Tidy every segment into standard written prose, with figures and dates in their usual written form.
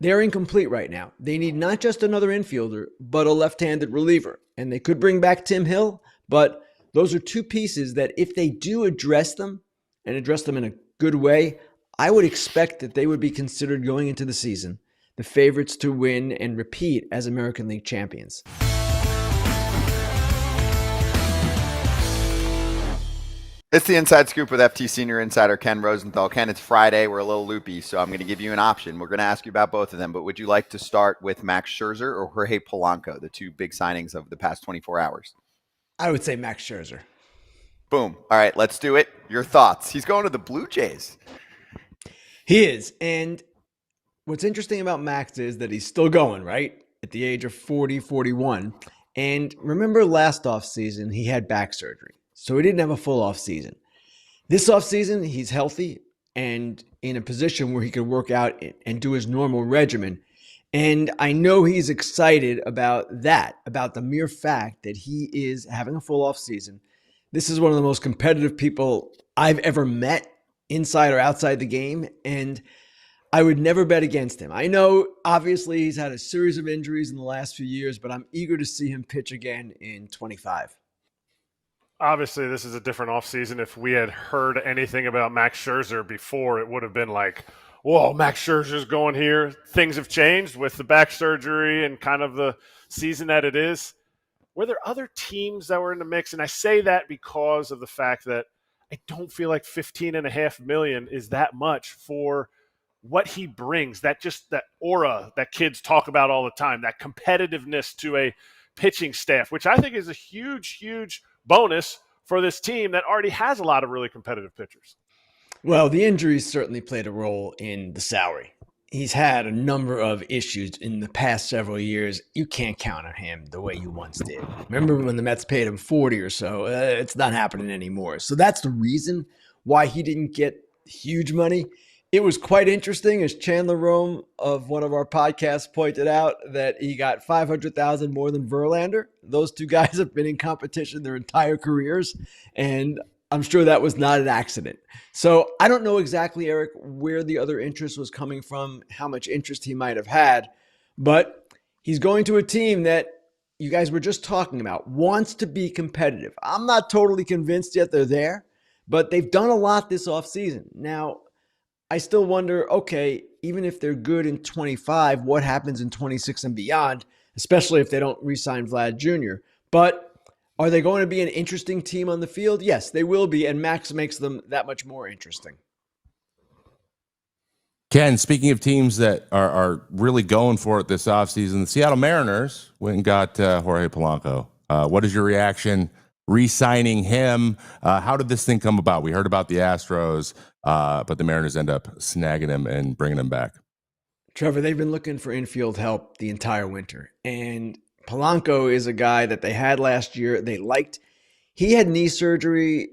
They're incomplete right now. They need not just another infielder, but a left-handed reliever. And they could bring back Tim Hill, but those are two pieces that if they do address them and address them in a good way, I would expect that they would be considered going into the season the favorites to win and repeat as American League champions. It's the Inside Scoop with FT Senior Insider Ken Rosenthal. Ken, it's Friday. We're a little loopy, so I'm going to give you an option. We're going to ask you about both of them, but would you like to start with Max Scherzer or Jorge Polanco, the two big signings of the past 24 hours? I would say Max Scherzer. Boom. All right, let's do it. Your thoughts. He's going to the Blue Jays. He is. And what's interesting about Max is that he's still going, right? At the age of 40, 41. And remember last offseason, he had back surgery. So he didn't have a full offseason. This offseason, he's healthy and in a position where he could work out and do his normal regimen. And I know he's excited about that, about the mere fact that he is having a full offseason. This is one of the most competitive people I've ever met inside or outside the game. And I would never bet against him. I know, obviously, he's had a series of injuries in the last few years, but I'm eager to see him pitch again in 25. Obviously, this is a different offseason. If we had heard anything about Max Scherzer before, it would have been like, whoa, Max Scherzer's going here. Things have changed with the back surgery and kind of the season that it is. Were there other teams that were in the mix? And I say that because of the fact that I don't feel like $15.5 million is that much for what he brings, that aura that kids talk about all the time, that competitiveness to a pitching staff, which I think is a huge, huge bonus for this team that already has a lot of really competitive pitchers. Well, the injuries certainly played a role in the salary. He's had a number of issues in the past several years. You can't count on him the way you once did. Remember when the Mets paid him 40 or so? It's not happening anymore. So that's the reason why he didn't get huge money. It was quite interesting, as Chandler Rome of one of our podcasts pointed out, that he got $500,000 more than Verlander. Those two guys have been in competition their entire careers, and I'm sure that was not an accident. So I don't know exactly, Eric, where the other interest was coming from, how much interest he might have had, but he's going to a team that you guys were just talking about, wants to be competitive. I'm not totally convinced yet they're there, but they've done a lot this offseason. Now, I still wonder, okay, even if they're good in 25, what happens in 26 and beyond, especially if they don't re-sign Vlad Jr. But are they going to be an interesting team on the field? Yes, they will be, and Max makes them that much more interesting. Ken, speaking of teams that are really going for it this offseason, the Seattle Mariners went and got Jorge Polanco. What is your reaction re-signing him? How did this thing come about? We heard about the Astros, but the Mariners end up snagging him and bringing him back. Trevor, they've been looking for infield help the entire winter. And Polanco is a guy that they had last year. They liked. He had knee surgery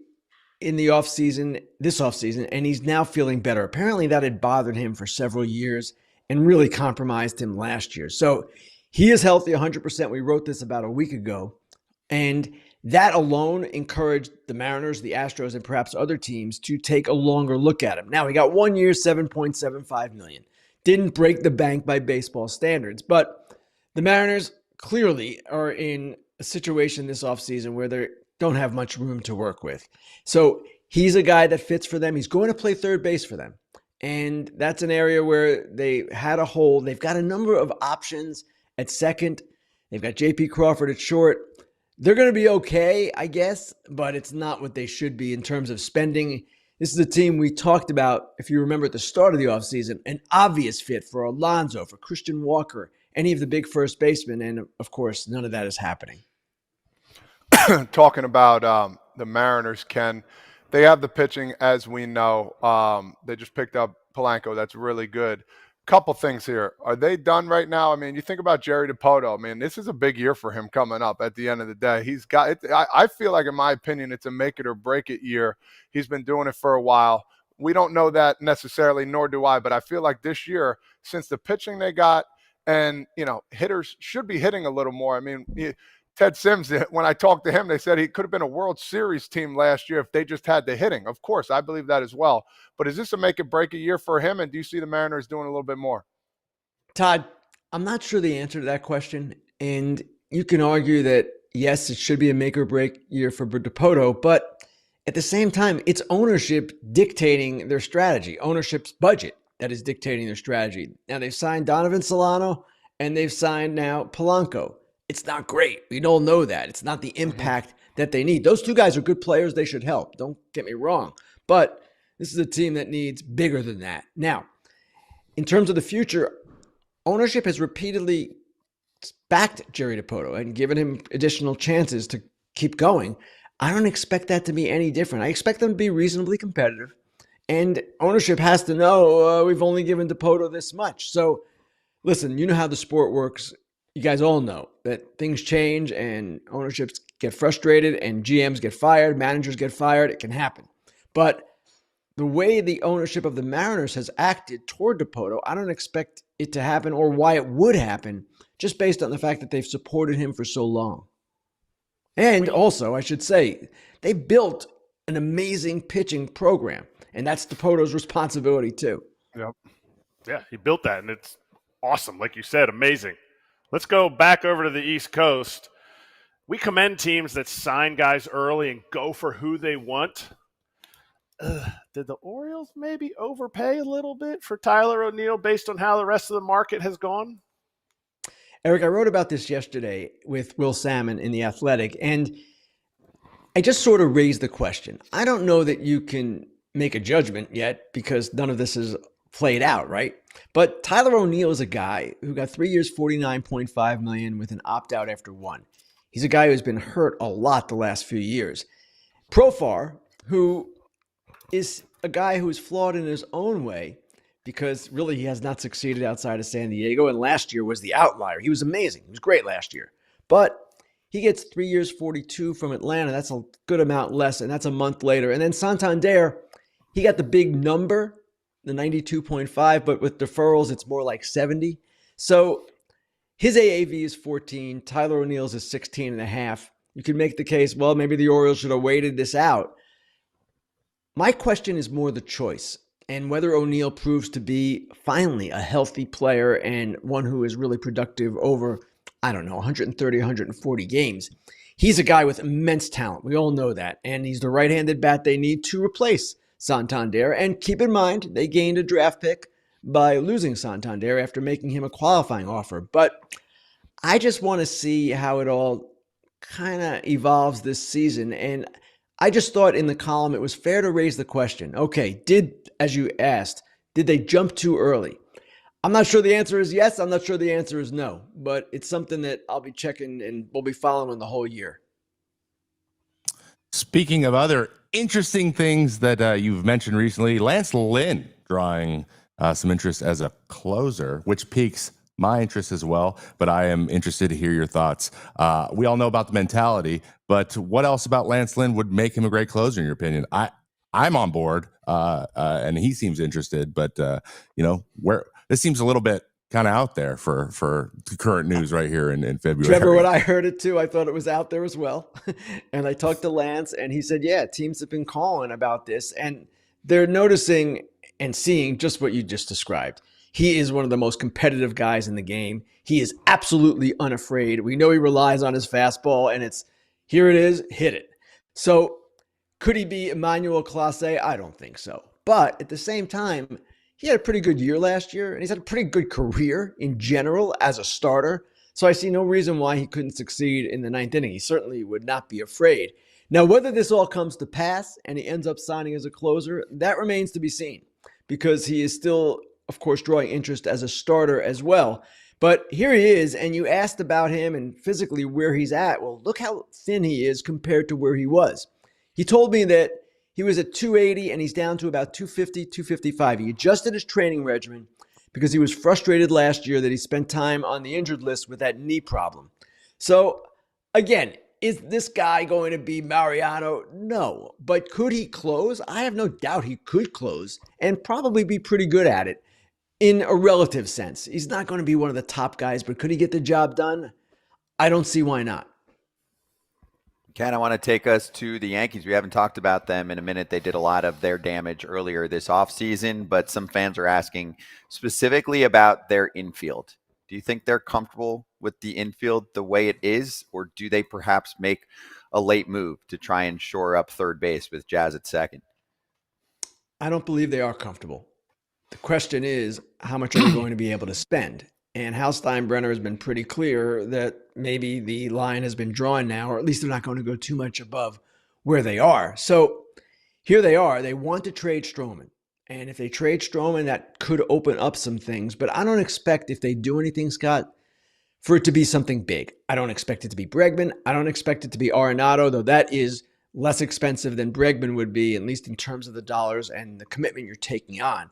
in the offseason, this offseason, and he's now feeling better. Apparently that had bothered him for several years and really compromised him last year. So he is healthy 100%. We wrote this about a week ago. And that alone encouraged the Mariners, the Astros, and perhaps other teams to take a longer look at him. Now, he got 1 year, $7.75 million. Didn't break the bank by baseball standards, but the Mariners clearly are in a situation this offseason where they don't have much room to work with. So he's a guy that fits for them. He's going to play third base for them. And that's an area where they had a hole. They've got a number of options at second. They've got J.P. Crawford at short. They're going to be okay, I guess, but it's not what they should be in terms of spending. This is a team we talked about, if you remember at the start of the offseason, an obvious fit for Alonso, for Christian Walker, any of the big first basemen, and of course, none of that is happening. Talking about the Mariners, Ken, they have the pitching, as we know. They just picked up Polanco. That's really good. Couple things here. Are they done right now? I mean, you think about Jerry DiPoto. I mean, this is a big year for him coming up at the end of the day. He's got it. I feel like, in my opinion, it's a make it or break it year. He's been doing it for a while. We don't know that necessarily, nor do I, but I feel like this year, since the pitching they got, and, hitters should be hitting a little more. I mean, Ted Sims, when I talked to him, they said he could have been a World Series team last year if they just had the hitting. Of course, I believe that as well. But is this a make it break a year for him? And do you see the Mariners doing a little bit more? Todd, I'm not sure the answer to that question. And you can argue that, yes, it should be a make or break year for Dipoto, but at the same time, it's ownership dictating their strategy, ownership's budget that is dictating their strategy. Now, they've signed Donovan Solano and they've signed now Polanco. It's not great. We all know that. It's not the impact that they need. Those two guys are good players. They should help. Don't get me wrong. But this is a team that needs bigger than that. Now, in terms of the future, ownership has repeatedly backed Jerry Dipoto and given him additional chances to keep going. I don't expect that to be any different. I expect them to be reasonably competitive. And ownership has to know we've only given Dipoto this much. So, listen, you know how the sport works. You guys all know that things change and ownerships get frustrated and GMs get fired, managers get fired. It can happen. But the way the ownership of the Mariners has acted toward Dipoto, I don't expect it to happen or why it would happen just based on the fact that they've supported him for so long. And also, I should say, they built an amazing pitching program, and that's Dipoto's responsibility too. Yep. Yeah, he built that, and it's awesome. Like you said, amazing. Let's go back over to the East Coast. We commend teams that sign guys early and go for who they want. Did the Orioles maybe overpay a little bit for Tyler O'Neill based on how the rest of the market has gone? Eric, I wrote about this yesterday with Will Salmon in The Athletic, and I just sort of raised the question. I don't know that you can make a judgment yet because none of this is played out, right? But Tyler O'Neill is a guy who got 3 years, $49.5 million with an opt-out after one. He's a guy who's been hurt a lot the last few years. Profar, who is a guy who is flawed in his own way because really he has not succeeded outside of San Diego, and last year was the outlier. He was amazing. He was great last year. But he gets 3 years, 42 from Atlanta. That's a good amount less, and that's a month later. And then Santander, he got the big number, the 92.5, but with deferrals, it's more like 70. So his AAV is 14. Tyler O'Neill's is 16 and a half. You could make the case, well, maybe the Orioles should have waited this out. My question is more the choice and whether O'Neill proves to be finally a healthy player and one who is really productive over, 130, 140 games. He's a guy with immense talent. We all know that. And he's the right-handed bat they need to replace Santander. And keep in mind, they gained a draft pick by losing Santander after making him a qualifying offer. But I just want to see how it all kind of evolves this season. And I just thought in the column it was fair to raise the question. Okay, as you asked, did they jump too early? I'm not sure the answer is yes. I'm not sure the answer is no. But it's something that I'll be checking and we'll be following the whole year. Speaking of other interesting things that you've mentioned recently, Lance Lynn drawing some interest as a closer, which piques my interest as well, but I am interested to hear your thoughts. We all know about the mentality, but what else about Lance Lynn would make him a great closer, in your opinion? I'm on board, and he seems interested, but where this seems a little bit kind of out there for the current news right here in February. Trevor, when I heard it too, I thought it was out there as well. And I talked to Lance, and he said, yeah, teams have been calling about this, and they're noticing and seeing just what you just described. He is one of the most competitive guys in the game. He is absolutely unafraid. We know he relies on his fastball, and it's, here it is, hit it. So could he be Emmanuel Clase? I don't think so. But at the same time, he had a pretty good year last year, and he's had a pretty good career in general as a starter. So I see no reason why he couldn't succeed in the ninth inning. He certainly would not be afraid. Now, whether this all comes to pass and he ends up signing as a closer, that remains to be seen because he is still, of course, drawing interest as a starter as well. But here he is, and you asked about him and physically where he's at. Well, look how thin he is compared to where he was. He told me that he was at 280 and he's down to about 250, 255. He adjusted his training regimen because he was frustrated last year that he spent time on the injured list with that knee problem. So again, is this guy going to be Mariano? No. But could he close? I have no doubt he could close and probably be pretty good at it in a relative sense. He's not going to be one of the top guys, but could he get the job done? I don't see why not. Ken, I want to take us to the Yankees. We haven't talked about them in a minute. They did a lot of their damage earlier this offseason, but some fans are asking specifically about their infield. Do you think they're comfortable with the infield the way it is, or do they perhaps make a late move to try and shore up third base with Jazz at second? I don't believe they are comfortable. The question is, how much are they going to be able to spend? And Hal Steinbrenner has been pretty clear that maybe the line has been drawn now, or at least they're not going to go too much above where they are. So here they are. They want to trade Stroman. And if they trade Stroman, that could open up some things. But I don't expect, if they do anything, Scott, for it to be something big. I don't expect it to be Bregman. I don't expect it to be Arenado, though that is less expensive than Bregman would be, at least in terms of the dollars and the commitment you're taking on.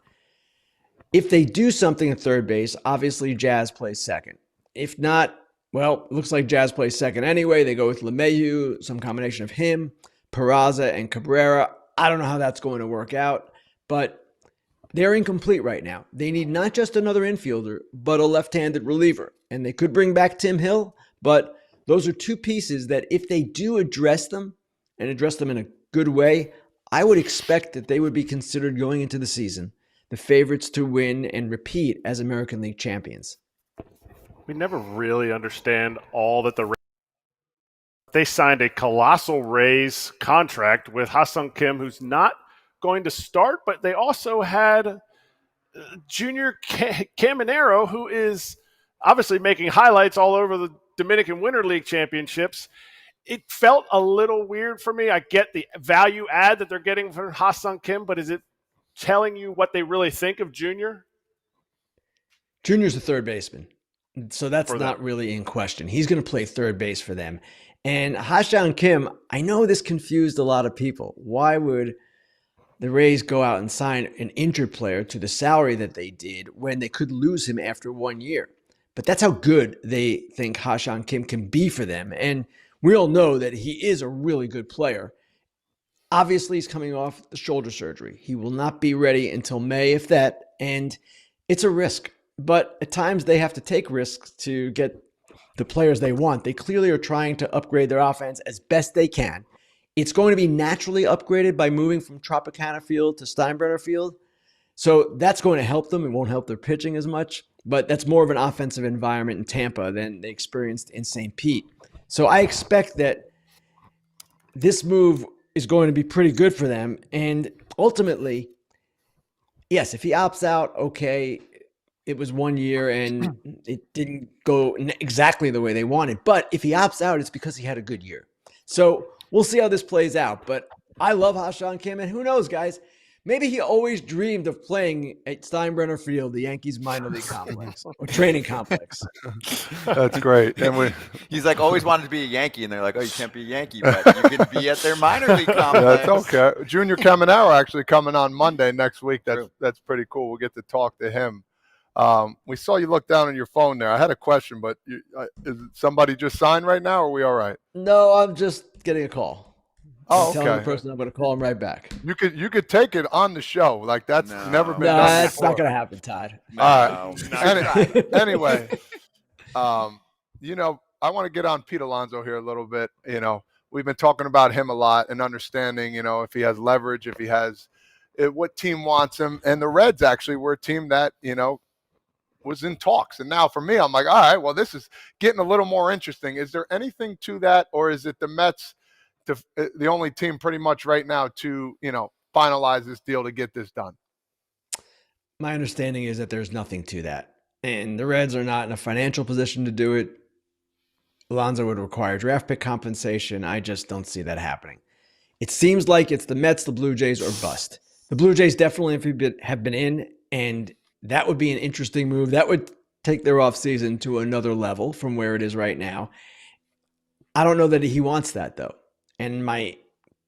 If they do something at third base, obviously Jazz plays second. If not, well, it looks like Jazz plays second anyway. They go with LeMahieu, some combination of him, Peraza, and Cabrera. I don't know how that's going to work out, but they're incomplete right now. They need not just another infielder, but a left-handed reliever. And they could bring back Tim Hill, but those are two pieces that if they do address them and address them in a good way, I would expect that they would be considered going into the season the favorites to win and repeat as American League champions. We never really understand all that they signed a colossal Rays contract with Ha-Seong Kim, who's not going to start, but they also had Junior Caminero, who is obviously making highlights all over the Dominican Winter League championships. It felt a little weird for me. I get the value add that they're getting from Ha-Seong Kim, but is it telling you what they really think of Junior? Junior's a third baseman, so that's not really in question. He's going to play third base for them. And Ha-Seong Kim, I know this confused a lot of people. Why would the Rays go out and sign an injured player to the salary that they did when they could lose him after 1 year? But that's how good they think Ha-Seong Kim can be for them. And we all know that he is a really good player. Obviously, he's coming off the shoulder surgery. He will not be ready until May, if that, and it's a risk. But at times, they have to take risks to get the players they want. They clearly are trying to upgrade their offense as best they can. It's going to be naturally upgraded by moving from Tropicana Field to Steinbrenner Field. So that's going to help them. It won't help their pitching as much, but that's more of an offensive environment in Tampa than they experienced in St. Pete. So I expect that this move is going to be pretty good for them. And ultimately, yes, if he opts out, okay, it was 1 year and it didn't go exactly the way they wanted. But if he opts out, it's because he had a good year. So we'll see how this plays out. But I love Ha-Seong Kim, and who knows, guys? Maybe he always dreamed of playing at Steinbrenner Field, the Yankees minor league complex or training complex. That's great. And he's like always wanted to be a Yankee, and they're like, "Oh, you can't be a Yankee, but you can be at their minor league complex." That's okay. Junior Caminero actually coming on Monday next week. That's pretty cool. We'll get to talk to him. We saw you look down on your phone there. I had a question, but is somebody just signed right now, or are we all right? No, I'm just getting a call. Oh, okay. Telling the person I'm going to call him right back. You could take it on the show. Like that's never been done that's before. not going to happen, Todd. All right. Anyway, I want to get on Pete Alonso here a little bit. We've been talking about him a lot and understanding, if he has leverage, if he has what team wants him. And the Reds actually were a team that, was in talks. And now for me, I'm like, all right, well, this is getting a little more interesting. Is there anything to that, or is it the Mets the only team pretty much right now to, finalize this deal to get this done? My understanding is that there's nothing to that. And the Reds are not in a financial position to do it. Alonso would require draft pick compensation. I just don't see that happening. It seems like it's the Mets, the Blue Jays, or bust. The Blue Jays definitely have been in, and that would be an interesting move. That would take their offseason to another level from where it is right now. I don't know that he wants that, though. And my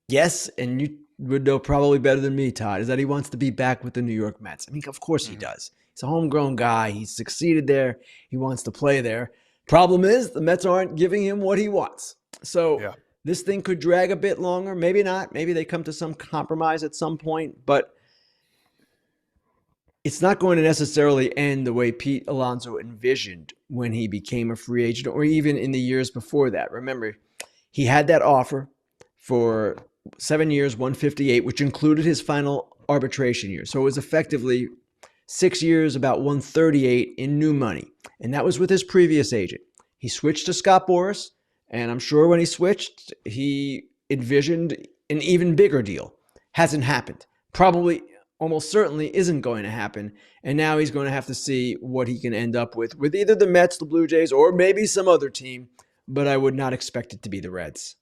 guess, and you would know probably better than me, Todd, is that he wants to be back with the New York Mets. I mean, of course he does. He's a homegrown guy. He's succeeded there. He wants to play there. Problem is, the Mets aren't giving him what he wants. So this thing could drag a bit longer. Maybe not. Maybe they come to some compromise at some point. But it's not going to necessarily end the way Pete Alonso envisioned when he became a free agent, or even in the years before that. Remember, He had that offer for 7 years, 158, which included his final arbitration year. So it was effectively 6 years, about 138 in new money. And that was with his previous agent. He switched to Scott Boras, and I'm sure when he switched, he envisioned an even bigger deal. Hasn't happened. Probably, almost certainly isn't going to happen. And now he's going to have to see what he can end up with either the Mets, the Blue Jays, or maybe some other team. But I would not expect it to be the Reds.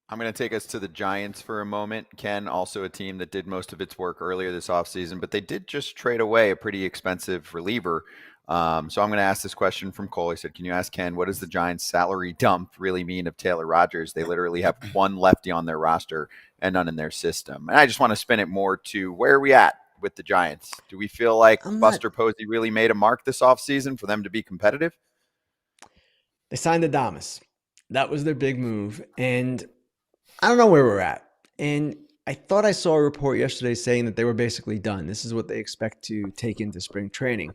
I'm going to take us to the Giants for a moment. Ken, also a team that did most of its work earlier this offseason, but they did just trade away a pretty expensive reliever. So I'm going to ask this question from Cole. He said, can you ask Ken, what does the Giants salary dump really mean of Taylor Rogers? They literally have one lefty on their roster and none in their system. And I just want to spin it more to where are we at with the Giants? Do we feel like Buster Posey really made a mark this offseason for them to be competitive? They signed Adames. That was their big move. And I don't know where we're at. And I thought I saw a report yesterday saying that they were basically done. This is what they expect to take into spring training.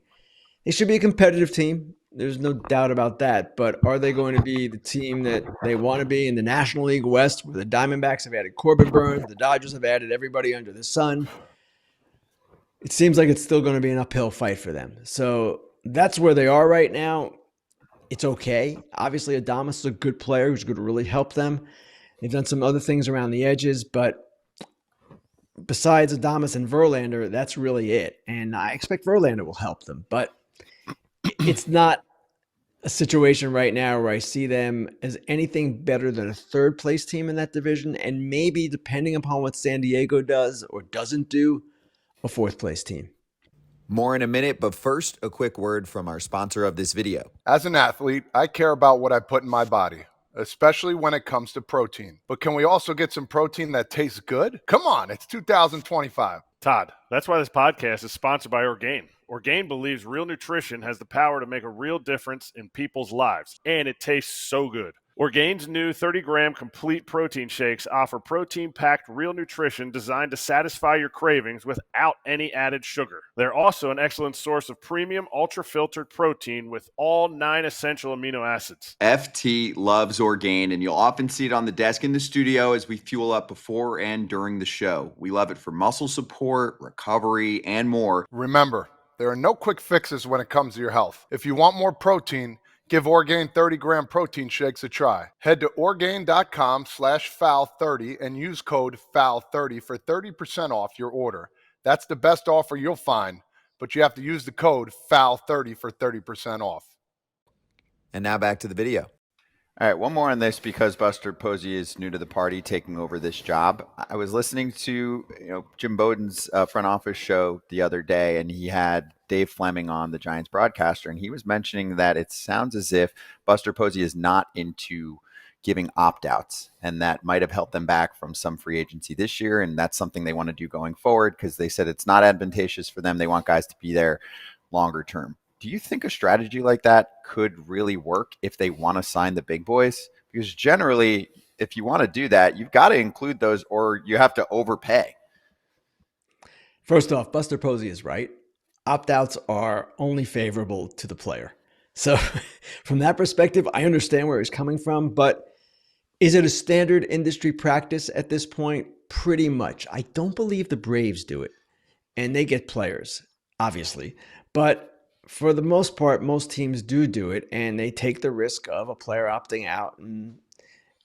They should be a competitive team. There's no doubt about that. But are they going to be the team that they want to be in the National League West, where the Diamondbacks have added Corbin Burns, the Dodgers have added everybody under the sun? It seems like it's still going to be an uphill fight for them. So that's where they are right now. It's okay. Obviously, Adames is a good player who's going to really help them. They've done some other things around the edges, but besides Adames and Verlander, that's really it. And I expect Verlander will help them, but it's not a situation right now where I see them as anything better than a third place team in that division, and maybe, depending upon what San Diego does or doesn't do, a fourth place team. More in a minute, but first, a quick word from our sponsor of this video. As an athlete, I care about what I put in my body, especially when it comes to protein. But can we also get some protein that tastes good? Come on, it's 2025. Todd, that's why this podcast is sponsored by Orgain. Orgain believes real nutrition has the power to make a real difference in people's lives, and it tastes so good. Orgain's new 30-gram complete protein shakes offer protein-packed real nutrition designed to satisfy your cravings without any added sugar. They're also an excellent source of premium ultra-filtered protein with all 9 essential amino acids. FT loves Orgain, and you'll often see it on the desk in the studio as we fuel up before and during the show. We love it for muscle support, recovery, and more. Remember, there are no quick fixes when it comes to your health. If you want more protein, give Orgain 30-gram protein shakes a try. Head to Orgain.com/FOUL30 and use code FOUL30 for 30% off your order. That's the best offer you'll find, but you have to use the code FOUL30 for 30% off. And now back to the video. All right, one more on this because Buster Posey is new to the party, taking over this job. I was listening to Jim Bowden's front office show the other day, and he had Dave Fleming on, the Giants broadcaster, and he was mentioning that it sounds as if Buster Posey is not into giving opt-outs, and that might have held them back from some free agency this year, and that's something they want to do going forward because they said it's not advantageous for them. They want guys to be there longer term. Do you think a strategy like that could really work if they want to sign the big boys? Because generally, if you want to do that, you've got to include those or you have to overpay. First off, Buster Posey is right. Opt-outs are only favorable to the player. So from that perspective, I understand where he's coming from, but is it a standard industry practice at this point? Pretty much. I don't believe the Braves do it, and they get players, obviously. But for the most part, most teams do it, and they take the risk of a player opting out and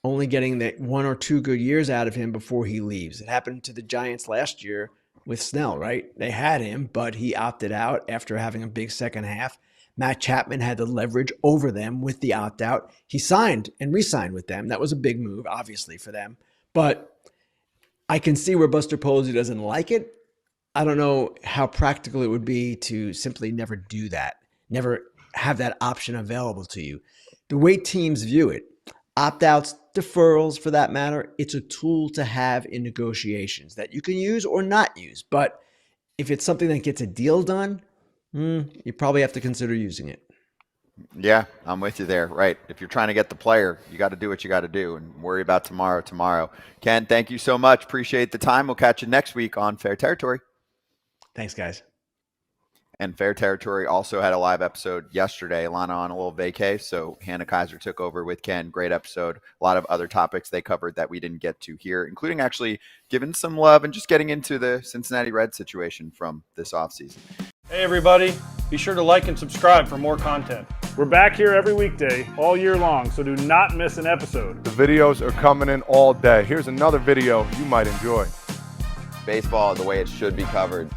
only getting that 1 or 2 good years out of him before he leaves. It happened to the Giants last year with Snell, right? They had him, but he opted out after having a big second half. Matt Chapman had the leverage over them with the opt-out. He signed and re-signed with them. That was a big move, obviously, for them. But I can see where Buster Posey doesn't like it. I don't know how practical it would be to simply never do that, never have that option available to you. The way teams view it, opt-outs, deferrals for that matter, it's a tool to have in negotiations that you can use or not use. But if it's something that gets a deal done, you probably have to consider using it. Yeah, I'm with you there. Right. If you're trying to get the player, you got to do what you got to do and worry about tomorrow. Ken, thank you so much. Appreciate the time. We'll catch you next week on Fair Territory. Thanks, guys. And Fair Territory also had a live episode yesterday. Lana on a little vacay, so Hannah Kaiser took over with Ken. Great episode. A lot of other topics they covered that we didn't get to here, including actually giving some love and just getting into the Cincinnati Reds situation from this offseason. Hey everybody, be sure to like and subscribe for more content. We're back here every weekday, all year long, so do not miss an episode. The videos are coming in all day. Here's another video you might enjoy. Baseball the way it should be covered.